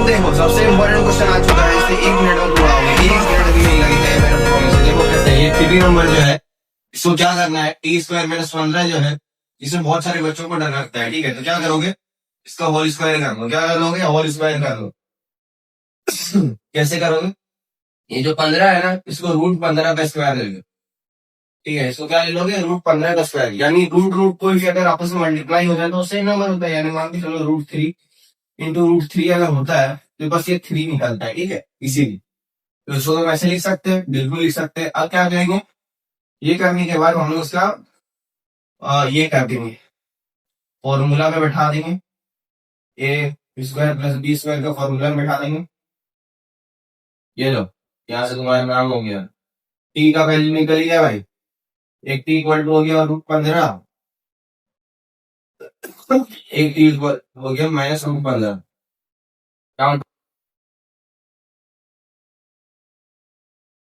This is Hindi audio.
देखो सबसे इम्पोर्टेंट क्वेश्चन आ चुका है, इसे 1 मिनट में पूरा होगा, 1 मिनट भी नहीं लगेगा ये मेरे फोन से। देखो कैसे ये 3 नंबर जो है इसको क्या करना है, टी स्क्वायर माइनस 15 जो है इसमें बहुत सारे बच्चों को डर लगता है, ठीक है। तो क्या करोगे, इसका होल स्क्वायर कर लो। क्या कर लोगे, होल स्क्वायर कर लो। कैसे करोगे, ये जो 15 है ना इसको √15 का स्क्वायर ले लो, ठीक है। इसको क्या ले लोगे, √15 का स्क्वायर, यानी रूट रूट कोई भी अगर आपस में मल्टीप्लाई हो जाए तो सेम नंबर होता है, यानी मान के चलो √3 इंटू √3 अगर होता है तो बस ये 3 निकलता है, ठीक है। इसीलिए तो इसको हम ऐसे लिख सकते हैं, बिल्कुल लिख सकते हैं। अब क्या करेंगे, ये करने के बाद हम लोग उसका ये कर देंगे, फॉर्मूला में बैठा देंगे, ए स्क्वायर प्लस बी स्क्वायर का फॉर्मूला में बैठा देंगे। ये लो, यहाँ से तुम्हारा नाम हो गया, टी का वैल्यू निकल गया भाई, एक टी इक्वल टू हो गया √15, एक टी इक्वल हो गया -√15।